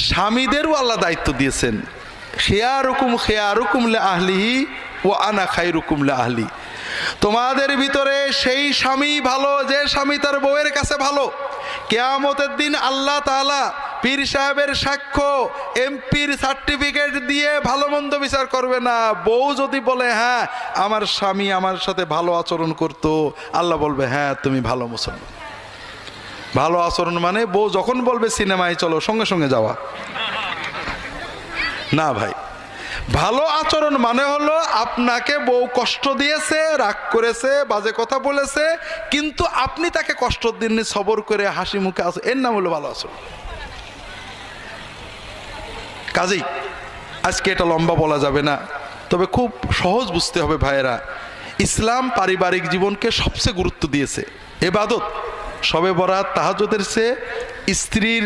স্বামীদেরও আল্লাহ দায়িত্ব দিয়েছেন, খিয়ারুকুম খিয়ারুকুম লি আহলিহি ওয়া আনা খায়রুকুম লি আহলি। তোমাদের ভিতরে সেই স্বামী ভালো যে স্বামী তার বউয়ের কাছে ভালো। কিয়ামতের দিন আল্লাহ তাআলা পীর সাহেবের সাক্ষ্য, এমপির সার্টিফিকেট দিয়ে ভালো মন্দ বিচার করবে না। বউ যদি বলে হ্যাঁ আমার স্বামী আমার সাথে ভালো আচরণ করতো, আল্লাহ বলবে হ্যাঁ তুমি ভালো মুসলমান। ভালো আচরণ মানে বউ যখন বলবে সিনেমায় চলো, সঙ্গে সঙ্গে যাওয়া না ভাই। ভালো আচরণ মানে হলো আপনাকে বউ কষ্ট দিয়েছে, রাগ করেছে, বাজে কথা বলেছে, কিন্তু আপনি তাকে কষ্ট দিননি, সবর করে হাসি মুখে আছো, এর নাম হলো ভালো আচরণ। কাজেই আজকে এটা লম্বা বলা যাবে না, তবে খুব সহজ বুঝতে হবে ভাইয়েরা। ইসলাম পারিবারিক জীবনকে সবচেয়ে গুরুত্ব দিয়েছে। ইবাদত, শবে বরাত, তাহাজ্জুদের চেয়ে স্ত্রীর